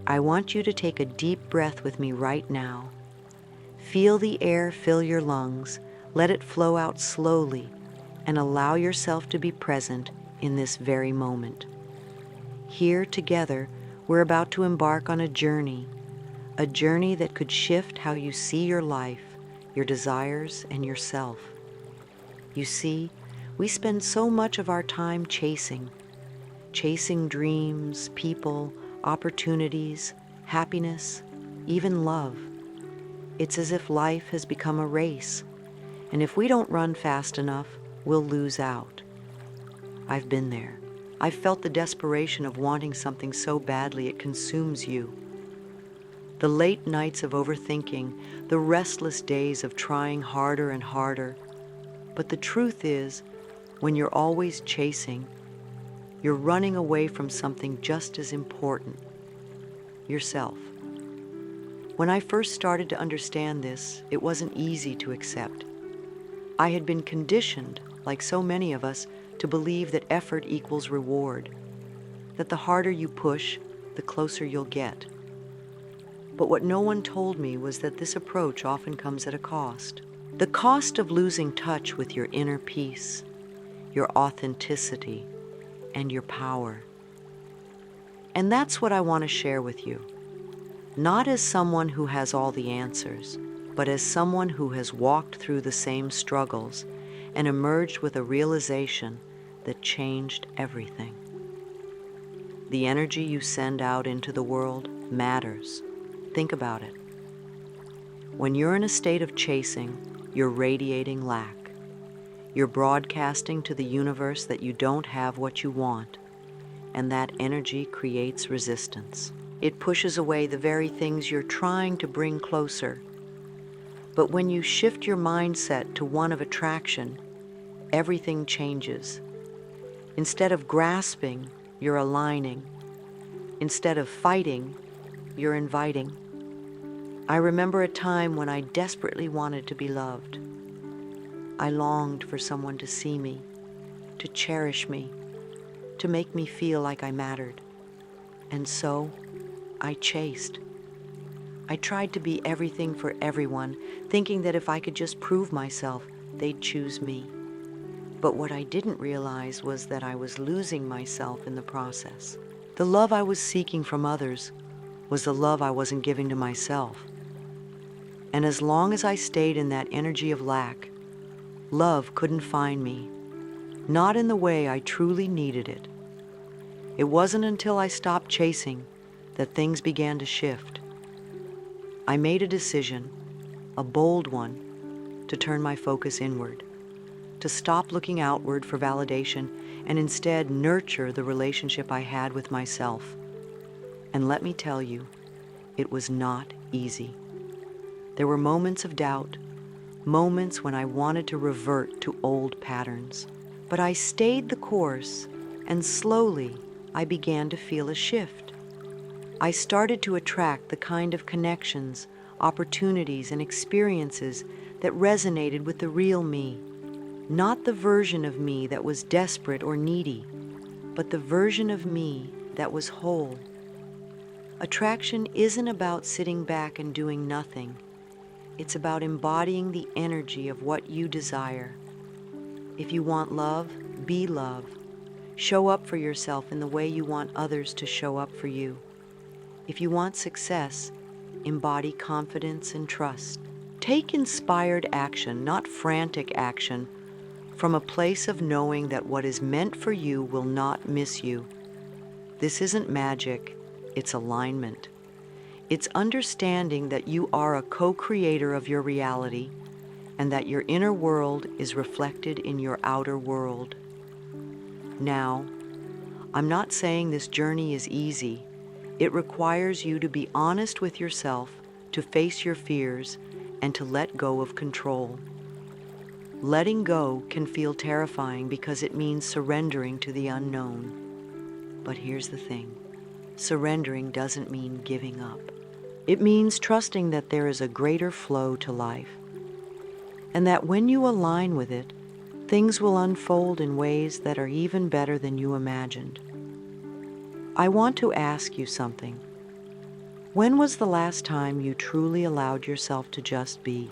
I want you to take a deep breath with me right now. Feel the air fill your lungs, let it flow out slowly, and allow yourself to be present in this very moment. Here together, we're about to embark on a journey that could shift how you see your life, your desires, and yourself. You see, we spend so much of our time chasing dreams, people, opportunities, happiness, even love. It's as if life has become a race, and if we don't run fast enough, we'll lose out. I've been there. I've felt the desperation of wanting something so badly it consumes you. The late nights of overthinking, the restless days of trying harder and harder. But the truth is, when you're always chasing, you're running away from something just as important, yourself. When I first started to understand this, it wasn't easy to accept. I had been conditioned, like so many of us, to believe that effort equals reward, that the harder you push, the closer you'll get. But what no one told me was that this approach often comes at a cost. The cost of losing touch with your inner peace, your authenticity, and your power. And that's what I want to share with you. Not as someone who has all the answers, but as someone who has walked through the same struggles and emerged with a realization that changed everything. The energy you send out into the world matters. Think about it. When you're in a state of chasing, you're radiating lack. You're broadcasting to the universe that you don't have what you want, and that energy creates resistance. It pushes away the very things you're trying to bring closer. But when you shift your mindset to one of attraction, everything changes. Instead of grasping, you're aligning. Instead of fighting, you're inviting. I remember a time when I desperately wanted to be loved. I longed for someone to see me, to cherish me, to make me feel like I mattered. And so, I chased. I tried to be everything for everyone, thinking that if I could just prove myself, they'd choose me. But what I didn't realize was that I was losing myself in the process. The love I was seeking from others was the love I wasn't giving to myself. And as long as I stayed in that energy of lack, love couldn't find me, not in the way I truly needed it. It wasn't until I stopped chasing that things began to shift. I made a decision, a bold one, to turn my focus inward, to stop looking outward for validation and instead nurture the relationship I had with myself. And let me tell you, it was not easy. There were moments of doubt, moments when I wanted to revert to old patterns. But I stayed the course, and slowly I began to feel a shift. I started to attract the kind of connections, opportunities, and experiences that resonated with the real me. Not the version of me that was desperate or needy, but the version of me that was whole. Attraction isn't about sitting back and doing nothing. It's about embodying the energy of what you desire. If you want love, be love. Show up for yourself in the way you want others to show up for you. If you want success, embody confidence and trust. Take inspired action, not frantic action, from a place of knowing that what is meant for you will not miss you. This isn't magic, it's alignment. It's understanding that you are a co-creator of your reality and that your inner world is reflected in your outer world. Now, I'm not saying this journey is easy. It requires you to be honest with yourself, to face your fears, and to let go of control. Letting go can feel terrifying because it means surrendering to the unknown. But here's the thing. Surrendering doesn't mean giving up. It means trusting that there is a greater flow to life, and that when you align with it, things will unfold in ways that are even better than you imagined. I want to ask you something. When was the last time you truly allowed yourself to just be?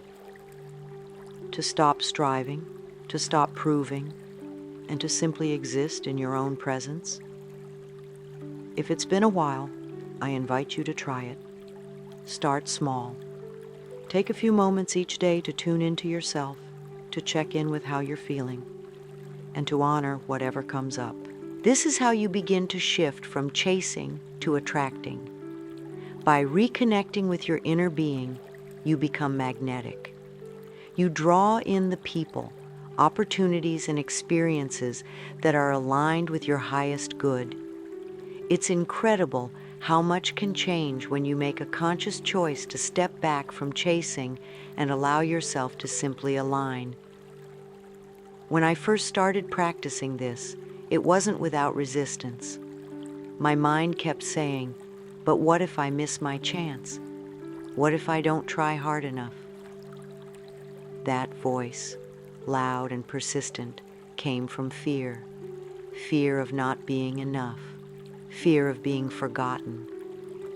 To stop striving, to stop proving, and to simply exist in your own presence? If it's been a while, I invite you to try it. Start small. Take a few moments each day to tune into yourself, to check in with how you're feeling, and to honor whatever comes up. This is how you begin to shift from chasing to attracting. By reconnecting with your inner being, you become magnetic. You draw in the people, opportunities, and experiences that are aligned with your highest good. It's incredible how much can change when you make a conscious choice to step back from chasing and allow yourself to simply align. When I first started practicing this, it wasn't without resistance. My mind kept saying, "But what if I miss my chance? What if I don't try hard enough?" That voice, loud and persistent, came from fear. Fear of not being enough. Fear of being forgotten.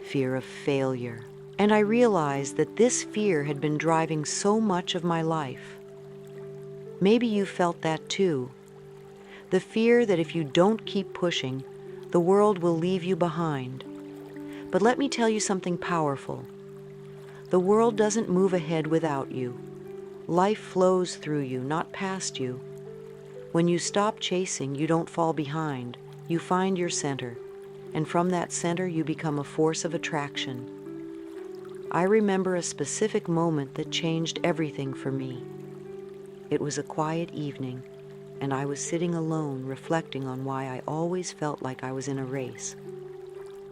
Fear of failure. And I realized that this fear had been driving so much of my life. Maybe you felt that too. The fear that if you don't keep pushing, the world will leave you behind. But let me tell you something powerful. The world doesn't move ahead without you. Life flows through you, not past you. When you stop chasing, you don't fall behind. You find your center, and from that center you become a force of attraction. I remember a specific moment that changed everything for me. It was a quiet evening, and I was sitting alone reflecting on why I always felt like I was in a race.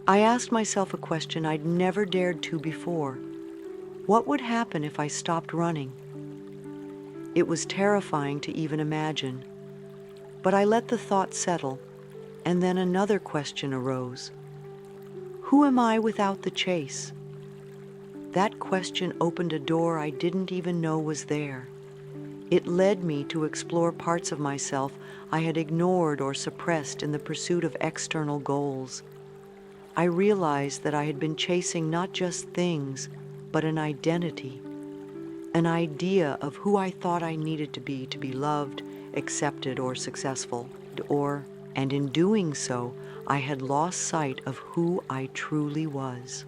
I asked myself a question I'd never dared to before. What would happen if I stopped running? It was terrifying to even imagine, but I let the thought settle, and then another question arose. Who am I without the chase? That question opened a door I didn't even know was there. It led me to explore parts of myself I had ignored or suppressed in the pursuit of external goals. I realized that I had been chasing not just things, but an identity, an idea of who I thought I needed to be loved, accepted, or successful. And in doing so, I had lost sight of who I truly was.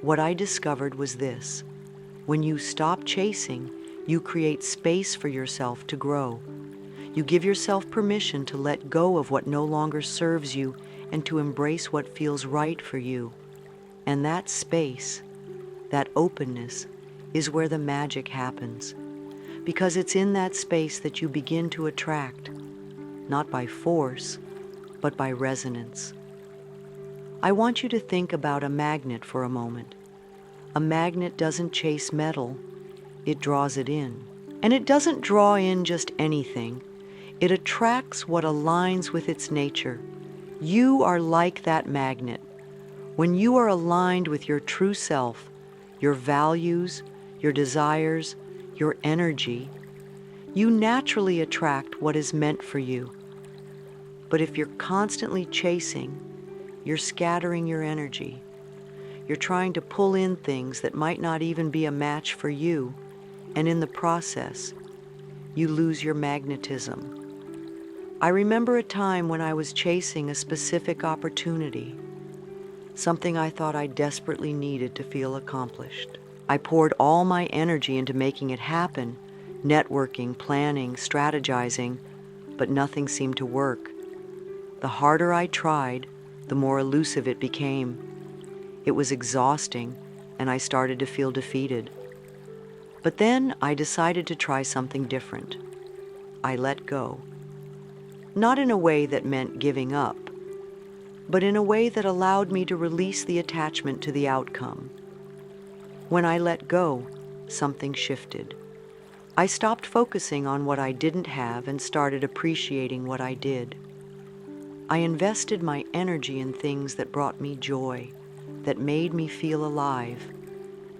What I discovered was this: when you stop chasing, you create space for yourself to grow. You give yourself permission to let go of what no longer serves you and to embrace what feels right for you. And that space, that openness, is where the magic happens. Because it's in that space that you begin to attract, not by force, but by resonance. I want you to think about a magnet for a moment. A magnet doesn't chase metal, it draws it in. And it doesn't draw in just anything. It attracts what aligns with its nature. You are like that magnet. When you are aligned with your true self, your values, your desires, your energy, you naturally attract what is meant for you. But if you're constantly chasing, you're scattering your energy. You're trying to pull in things that might not even be a match for you, and in the process, you lose your magnetism. I remember a time when I was chasing a specific opportunity, something I thought I desperately needed to feel accomplished. I poured all my energy into making it happen, networking, planning, strategizing, but nothing seemed to work. The harder I tried, the more elusive it became. It was exhausting, and I started to feel defeated. But then I decided to try something different. I let go. Not in a way that meant giving up, but in a way that allowed me to release the attachment to the outcome. When I let go, something shifted. I stopped focusing on what I didn't have and started appreciating what I did. I invested my energy in things that brought me joy, that made me feel alive,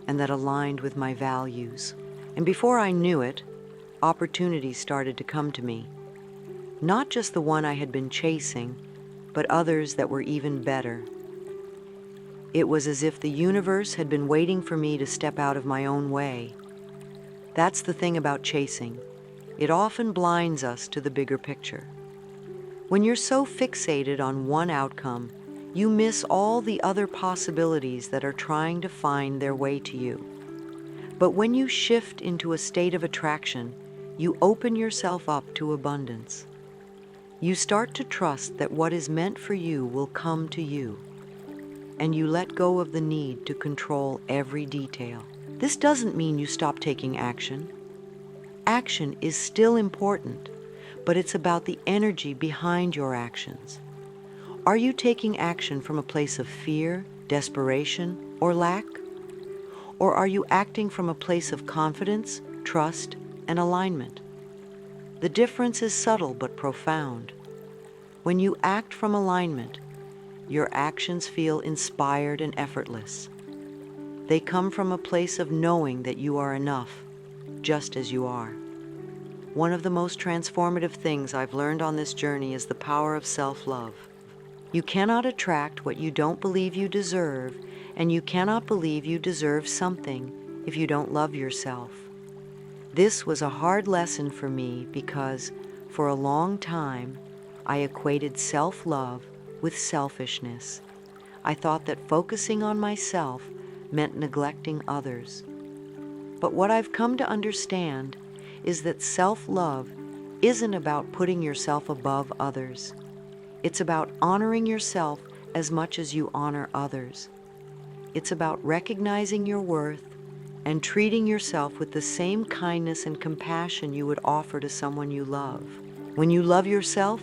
and that aligned with my values. And before I knew it, opportunities started to come to me. Not just the one I had been chasing, but others that were even better. It was as if the universe had been waiting for me to step out of my own way. That's the thing about chasing. It often blinds us to the bigger picture. When you're so fixated on one outcome, you miss all the other possibilities that are trying to find their way to you. But when you shift into a state of attraction, you open yourself up to abundance. You start to trust that what is meant for you will come to you, and you let go of the need to control every detail. This doesn't mean you stop taking action. Action is still important, but it's about the energy behind your actions. Are you taking action from a place of fear, desperation, or lack? Or are you acting from a place of confidence, trust, and alignment? The difference is subtle but profound. When you act from alignment, your actions feel inspired and effortless. They come from a place of knowing that you are enough, just as you are. One of the most transformative things I've learned on this journey is the power of self-love. You cannot attract what you don't believe you deserve, and you cannot believe you deserve something if you don't love yourself. This was a hard lesson for me because, for a long time, I equated self-love with selfishness. I thought that focusing on myself meant neglecting others. But what I've come to understand is that self-love isn't about putting yourself above others. It's about honoring yourself as much as you honor others. It's about recognizing your worth and treating yourself with the same kindness and compassion you would offer to someone you love. When you love yourself,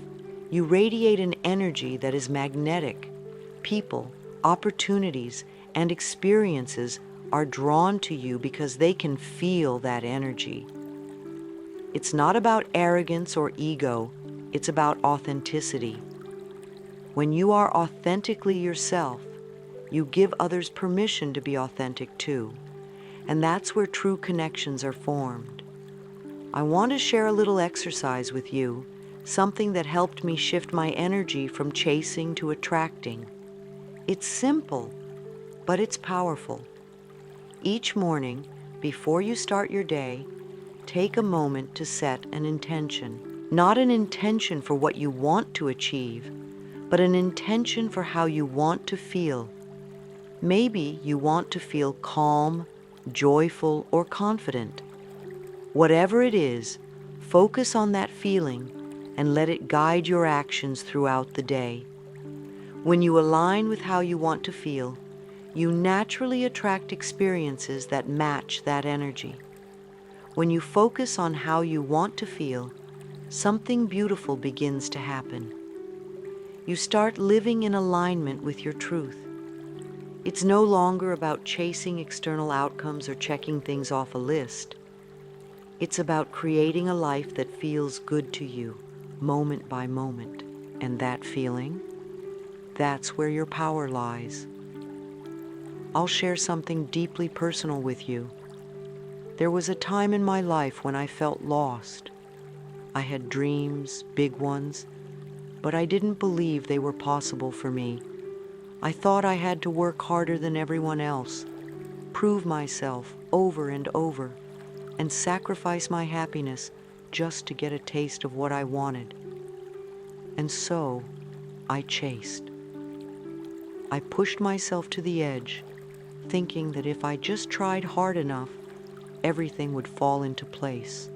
you radiate an energy that is magnetic. People, opportunities, and experiences are drawn to you because they can feel that energy. It's not about arrogance or ego, it's about authenticity. When you are authentically yourself, you give others permission to be authentic too. And that's where true connections are formed. I want to share a little exercise with you, something that helped me shift my energy from chasing to attracting. It's simple, but it's powerful. Each morning, before you start your day, take a moment to set an intention. Not an intention for what you want to achieve, but an intention for how you want to feel. Maybe you want to feel calm, joyful, or confident. Whatever it is, focus on that feeling and let it guide your actions throughout the day. When you align with how you want to feel, you naturally attract experiences that match that energy. When you focus on how you want to feel, something beautiful begins to happen. You start living in alignment with your truth. It's no longer about chasing external outcomes or checking things off a list. It's about creating a life that feels good to you, moment by moment. And that feeling, that's where your power lies. I'll share something deeply personal with you. There was a time in my life when I felt lost. I had dreams, big ones, but I didn't believe they were possible for me. I thought I had to work harder than everyone else, prove myself over and over, and sacrifice my happiness just to get a taste of what I wanted. And so, I chased. I pushed myself to the edge, thinking that if I just tried hard enough, everything would fall into place.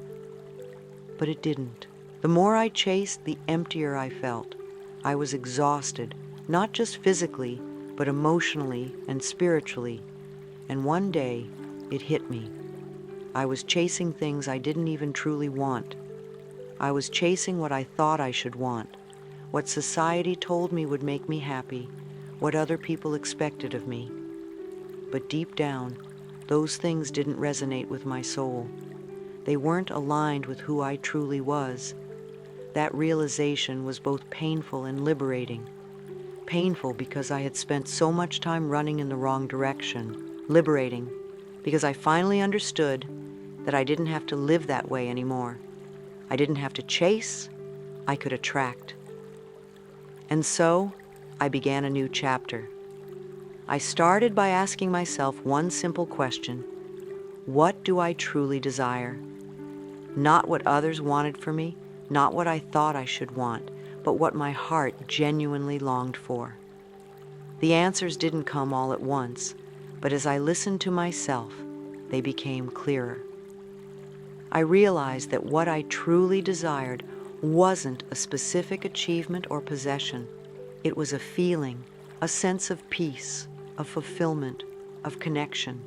But it didn't. The more I chased, the emptier I felt. I was exhausted, not just physically, but emotionally and spiritually. And one day, it hit me. I was chasing things I didn't even truly want. I was chasing what I thought I should want, what society told me would make me happy, what other people expected of me. But deep down, those things didn't resonate with my soul. They weren't aligned with who I truly was. That realization was both painful and liberating. Painful because I had spent so much time running in the wrong direction. Liberating because I finally understood that I didn't have to live that way anymore. I didn't have to chase, I could attract. And so, I began a new chapter. I started by asking myself one simple question: what do I truly desire? Not what others wanted for me, not what I thought I should want, but what my heart genuinely longed for. The answers didn't come all at once, but as I listened to myself, they became clearer. I realized that what I truly desired wasn't a specific achievement or possession. It was a feeling, a sense of peace, of fulfillment, of connection.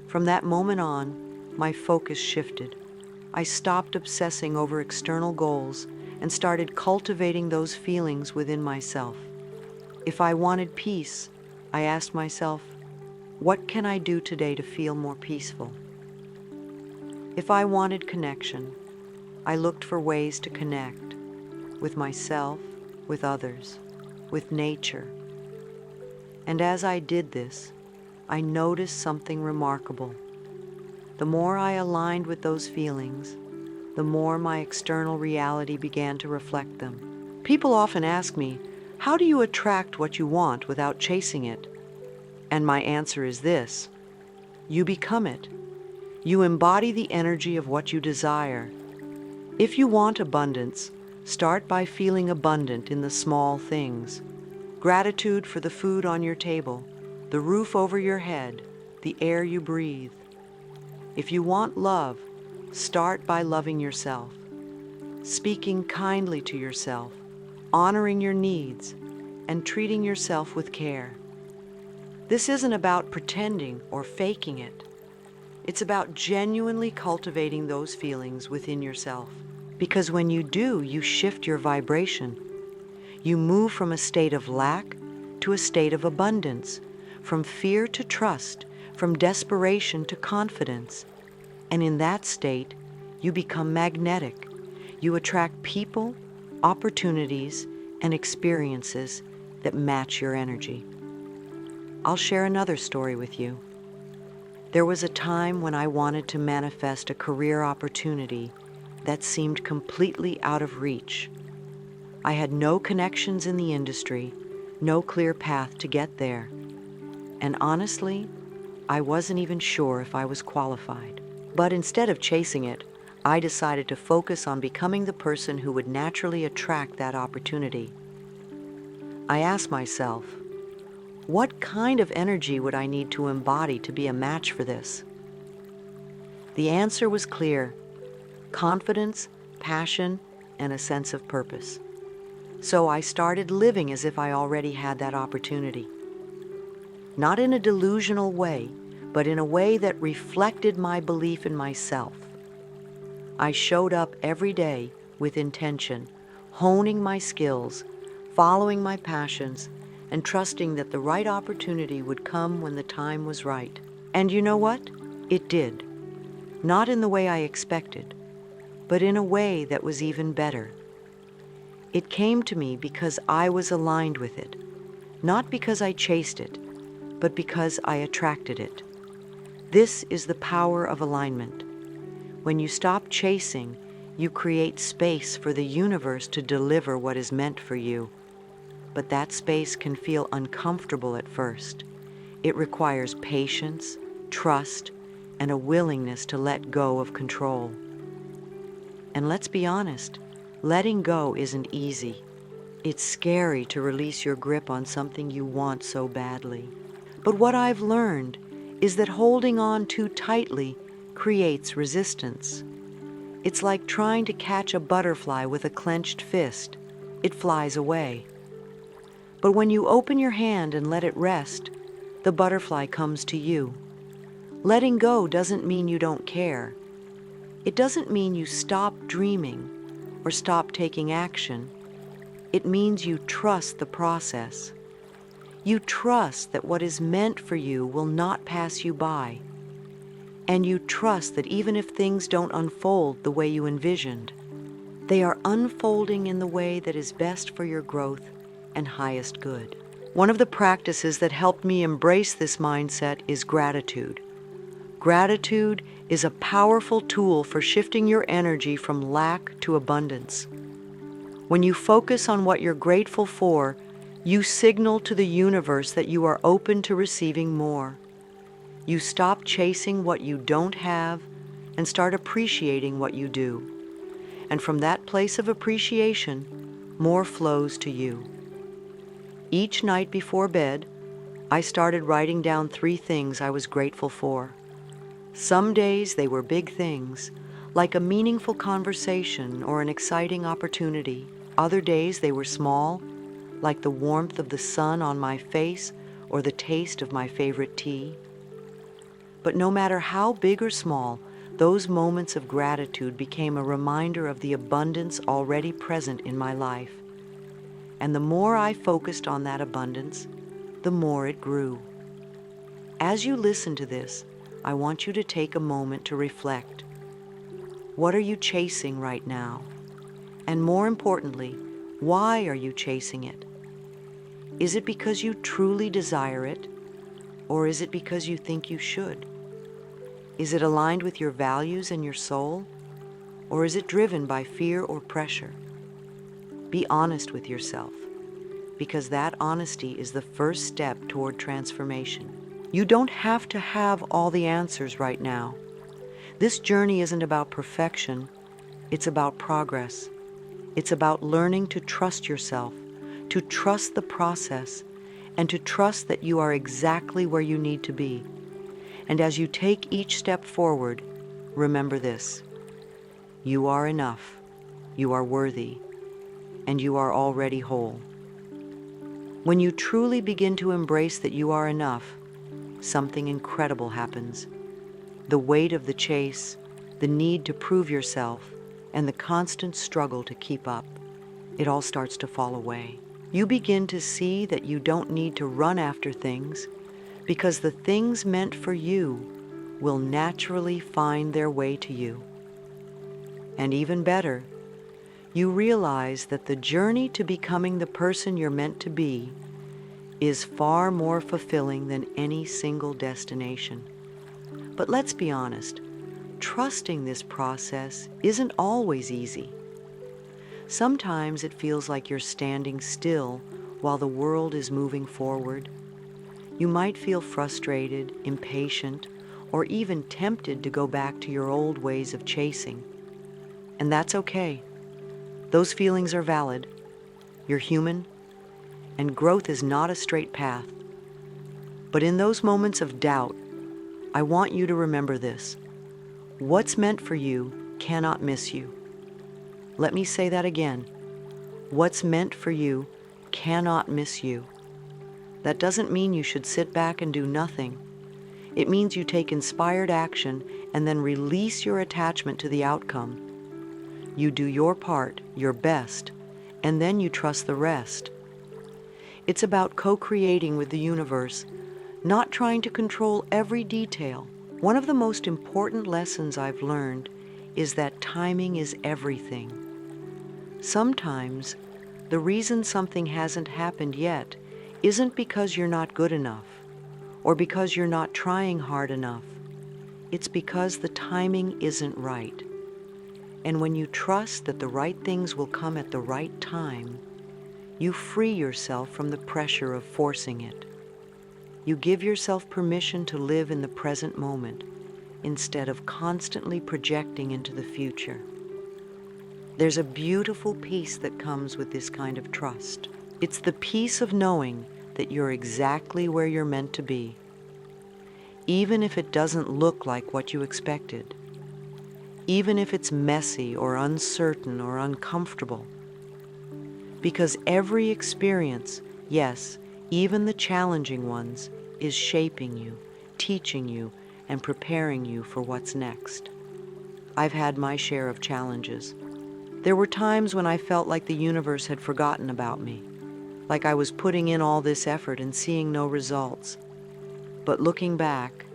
From that moment on, my focus shifted. I stopped obsessing over external goals and started cultivating those feelings within myself. If I wanted peace, I asked myself, what can I do today to feel more peaceful? If I wanted connection, I looked for ways to connect with myself, with others, with nature. And as I did this, I noticed something remarkable. The more I aligned with those feelings, the more my external reality began to reflect them. People often ask me, how do you attract what you want without chasing it? And my answer is this: you become it. You embody the energy of what you desire. If you want abundance, start by feeling abundant in the small things. Gratitude for the food on your table, the roof over your head, the air you breathe. If you want love, start by loving yourself, speaking kindly to yourself, honoring your needs, and treating yourself with care. This isn't about pretending or faking it. It's about genuinely cultivating those feelings within yourself. Because when you do, you shift your vibration. You move from a state of lack to a state of abundance, from fear to trust, from desperation to confidence. And in that state, you become magnetic. You attract people, opportunities, and experiences that match your energy. I'll share another story with you. There was a time when I wanted to manifest a career opportunity that seemed completely out of reach. I had no connections in the industry, no clear path to get there. And honestly, I wasn't even sure if I was qualified. But instead of chasing it, I decided to focus on becoming the person who would naturally attract that opportunity. I asked myself, what kind of energy would I need to embody to be a match for this? The answer was clear: confidence, passion, and a sense of purpose. So I started living as if I already had that opportunity. Not in a delusional way, but in a way that reflected my belief in myself. I showed up every day with intention, honing my skills, following my passions, and trusting that the right opportunity would come when the time was right. And you know what? It did. Not in the way I expected, but in a way that was even better. It came to me because I was aligned with it, not because I chased it, but because I attracted it. This is the power of alignment. When you stop chasing, you create space for the universe to deliver what is meant for you. But that space can feel uncomfortable at first. It requires patience, trust, and a willingness to let go of control. And let's be honest, letting go isn't easy. It's scary to release your grip on something you want so badly. But what I've learned is that holding on too tightly creates resistance. It's like trying to catch a butterfly with a clenched fist. It flies away. But when you open your hand and let it rest, the butterfly comes to you. Letting go doesn't mean you don't care. It doesn't mean you stop dreaming or stop taking action. It means you trust the process. You trust that what is meant for you will not pass you by. And you trust that even if things don't unfold the way you envisioned, they are unfolding in the way that is best for your growth and highest good. One of the practices that helped me embrace this mindset is gratitude. Gratitude is a powerful tool for shifting your energy from lack to abundance. When you focus on what you're grateful for, You signal to the universe that you are open to receiving more. You stop chasing what you don't have and start appreciating what you do. And from that place of appreciation, more flows to you. Each night before bed, I started writing down 3 things I was grateful for. Some days they were big things, like a meaningful conversation or an exciting opportunity. Other days they were small, like the warmth of the sun on my face or the taste of my favorite tea. But no matter how big or small, those moments of gratitude became a reminder of the abundance already present in my life. And the more I focused on that abundance, the more it grew. As you listen to this, I want you to take a moment to reflect. What are you chasing right now? And more importantly, why are you chasing it? Is it because you truly desire it, or is it because you think you should? Is it aligned with your values and your soul, or is it driven by fear or pressure? Be honest with yourself, because that honesty is the first step toward transformation. You don't have to have all the answers right now. This journey isn't about perfection, it's about progress. It's about learning to trust yourself, to trust the process, and to trust that you are exactly where you need to be. And as you take each step forward, remember this: you are enough, you are worthy, and you are already whole. When you truly begin to embrace that you are enough, something incredible happens. The weight of the chase, the need to prove yourself, and the constant struggle to keep up, it all starts to fall away. You begin to see that you don't need to run after things, because the things meant for you will naturally find their way to you. And even better, you realize that the journey to becoming the person you're meant to be is far more fulfilling than any single destination. But let's be honest, trusting this process isn't always easy. Sometimes it feels like you're standing still while the world is moving forward. You might feel frustrated, impatient, or even tempted to go back to your old ways of chasing. And that's okay. Those feelings are valid. You're human, and growth is not a straight path. But in those moments of doubt, I want you to remember this: what's meant for you cannot miss you. Let me say that again. What's meant for you cannot miss you. That doesn't mean you should sit back and do nothing. It means you take inspired action and then release your attachment to the outcome. You do your part, your best, and then you trust the rest. It's about co-creating with the universe, not trying to control every detail. One of the most important lessons I've learned is that timing is everything. Sometimes the reason something hasn't happened yet isn't because you're not good enough or because you're not trying hard enough. It's because the timing isn't right. And when you trust that the right things will come at the right time, you free yourself from the pressure of forcing it. You give yourself permission to live in the present moment instead of constantly projecting into the future. There's a beautiful peace that comes with this kind of trust. It's the peace of knowing that you're exactly where you're meant to be, even if it doesn't look like what you expected, even if it's messy or uncertain or uncomfortable. Because every experience, yes, even the challenging ones, is shaping you, teaching you, and preparing you for what's next. I've had my share of challenges. There were times when I felt like the universe had forgotten about me, like I was putting in all this effort and seeing no results. But looking back,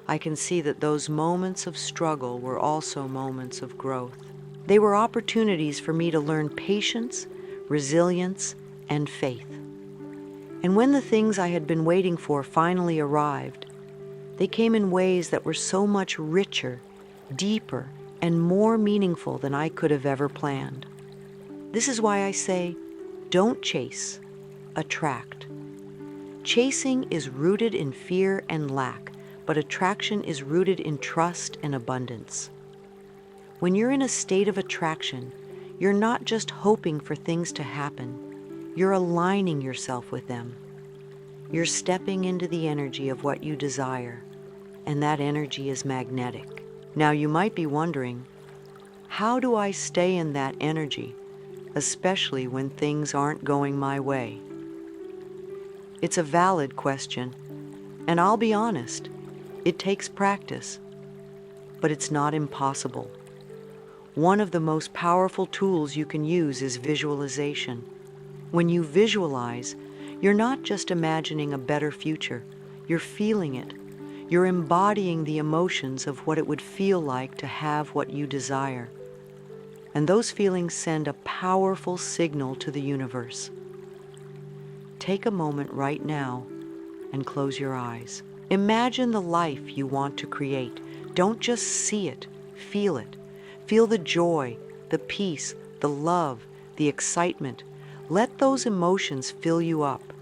I can see that those moments of struggle were also moments of growth. They were opportunities for me to learn patience, resilience, and faith. And when the things I had been waiting for finally arrived, they came in ways that were so much richer, deeper, and more meaningful than I could have ever planned. This is why I say, don't chase, attract. Chasing is rooted in fear and lack, but attraction is rooted in trust and abundance. When you're in a state of attraction, you're not just hoping for things to happen, you're aligning yourself with them. You're stepping into the energy of what you desire, and that energy is magnetic. Now you might be wondering, how do I stay in that energy, especially when things aren't going my way? It's a valid question, and I'll be honest, it takes practice, but it's not impossible. One of the most powerful tools you can use is visualization. When you visualize, you're not just imagining a better future, you're feeling it. You're embodying the emotions of what it would feel like to have what you desire. And those feelings send a powerful signal to the universe. Take a moment right now and close your eyes. Imagine the life you want to create. Don't just see it, feel it. Feel the joy, the peace, the love, the excitement. Let those emotions fill you up.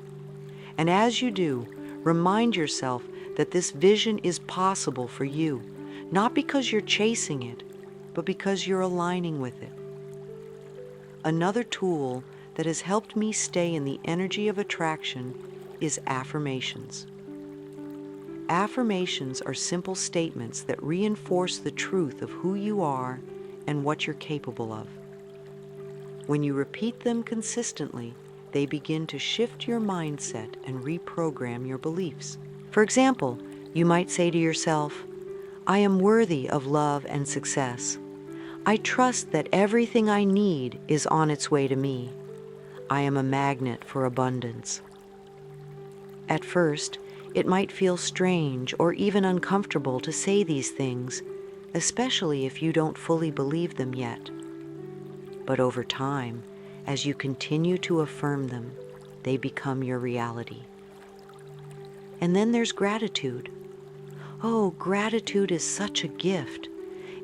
And as you do, remind yourself that this vision is possible for you, not because you're chasing it, but because you're aligning with it. Another tool that has helped me stay in the energy of attraction is affirmations. Affirmations are simple statements that reinforce the truth of who you are and what you're capable of. When you repeat them consistently, they begin to shift your mindset and reprogram your beliefs. For example, you might say to yourself, I am worthy of love and success. I trust that everything I need is on its way to me. I am a magnet for abundance. At first, it might feel strange or even uncomfortable to say these things, especially if you don't fully believe them yet. But over time, as you continue to affirm them, they become your reality. And then there's gratitude. Oh, gratitude is such a gift.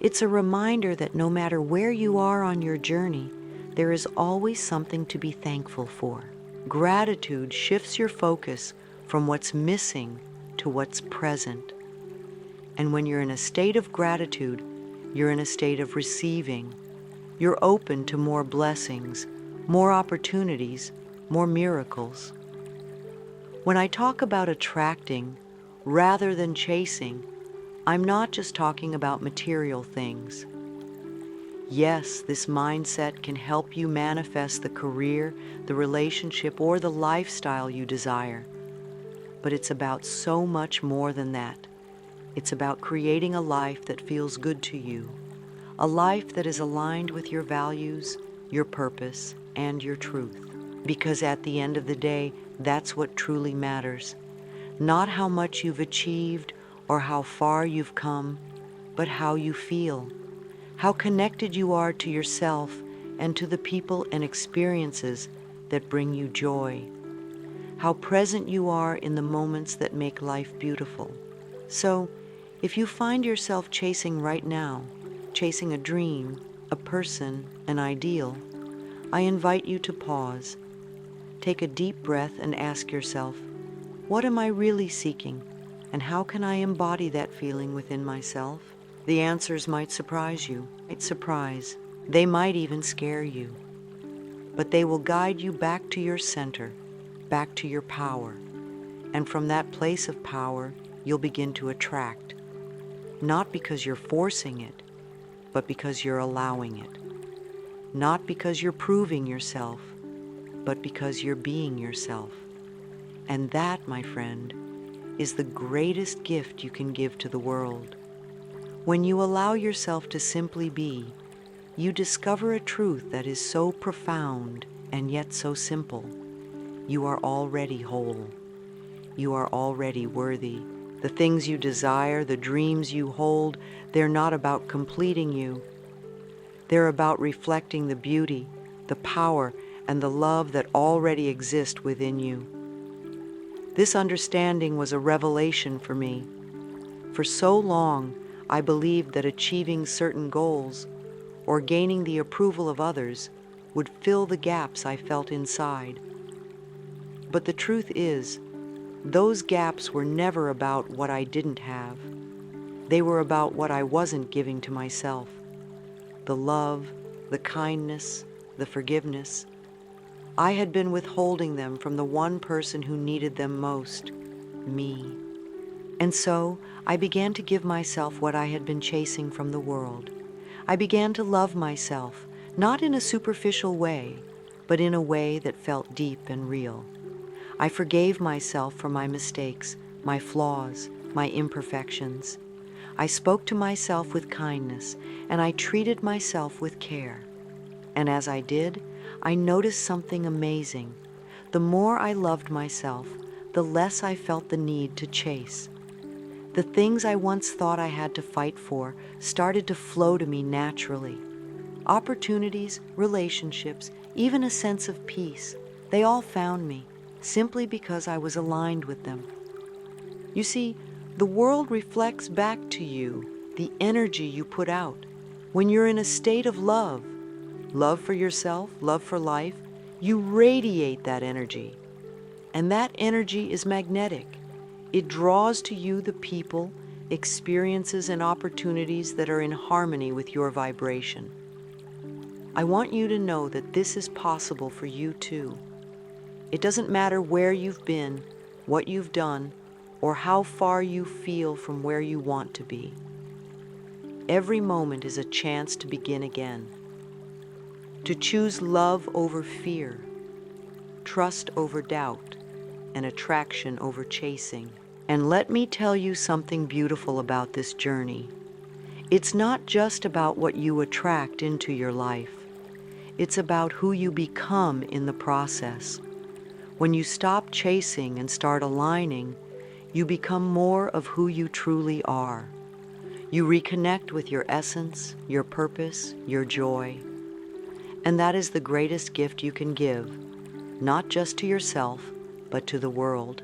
It's a reminder that no matter where you are on your journey, there is always something to be thankful for. Gratitude shifts your focus from what's missing to what's present. And when you're in a state of gratitude, you're in a state of receiving. You're open to more blessings, more opportunities, more miracles. When I talk about attracting rather than chasing, I'm not just talking about material things. Yes, this mindset can help you manifest the career, the relationship, or the lifestyle you desire. But it's about so much more than that. It's about creating a life that feels good to you, a life that is aligned with your values, your purpose, and your truth. Because at the end of the day, that's what truly matters. Not how much you've achieved or how far you've come, but how you feel. How connected you are to yourself and to the people and experiences that bring you joy. How present you are in the moments that make life beautiful. So, if you find yourself chasing right now, chasing a dream, a person, an ideal, I invite you to pause. Take a deep breath and ask yourself, what am I really seeking, and how can I embody that feeling within myself? The answers might surprise you, They might even scare you. But they will guide you back to your center, back to your power. And from that place of power, you'll begin to attract. Not because you're forcing it, but because you're allowing it. Not because you're proving yourself, but because you're being yourself. And that, my friend, is the greatest gift you can give to the world. When you allow yourself to simply be, you discover a truth that is so profound and yet so simple. You are already whole. You are already worthy. The things you desire, the dreams you hold, they're not about completing you. They're about reflecting the beauty, the power, and the love that already exist within you. This understanding was a revelation for me. For so long, I believed that achieving certain goals or gaining the approval of others would fill the gaps I felt inside. But the truth is, those gaps were never about what I didn't have. They were about what I wasn't giving to myself. The love, the kindness, the forgiveness. I had been withholding them from the one person who needed them most, me. And so I began to give myself what I had been chasing from the world. I began to love myself, not in a superficial way, but in a way that felt deep and real. I forgave myself for my mistakes, my flaws, my imperfections. I spoke to myself with kindness, and I treated myself with care. And as I did, I noticed something amazing. The more I loved myself, the less I felt the need to chase. The things I once thought I had to fight for started to flow to me naturally. Opportunities, relationships, even a sense of peace, they all found me simply because I was aligned with them. You see, the world reflects back to you the energy you put out. When you're in a state of love for yourself, love for life, you radiate that energy. And that energy is magnetic. It draws to you the people, experiences, and opportunities that are in harmony with your vibration. I want you to know that this is possible for you too. It doesn't matter where you've been, what you've done, or how far you feel from where you want to be. Every moment is a chance to begin again. To choose love over fear, trust over doubt, and attraction over chasing. And let me tell you something beautiful about this journey. It's not just about what you attract into your life. It's about who you become in the process. When you stop chasing and start aligning, you become more of who you truly are. You reconnect with your essence, your purpose, your joy. And that is the greatest gift you can give, not just to yourself, but to the world.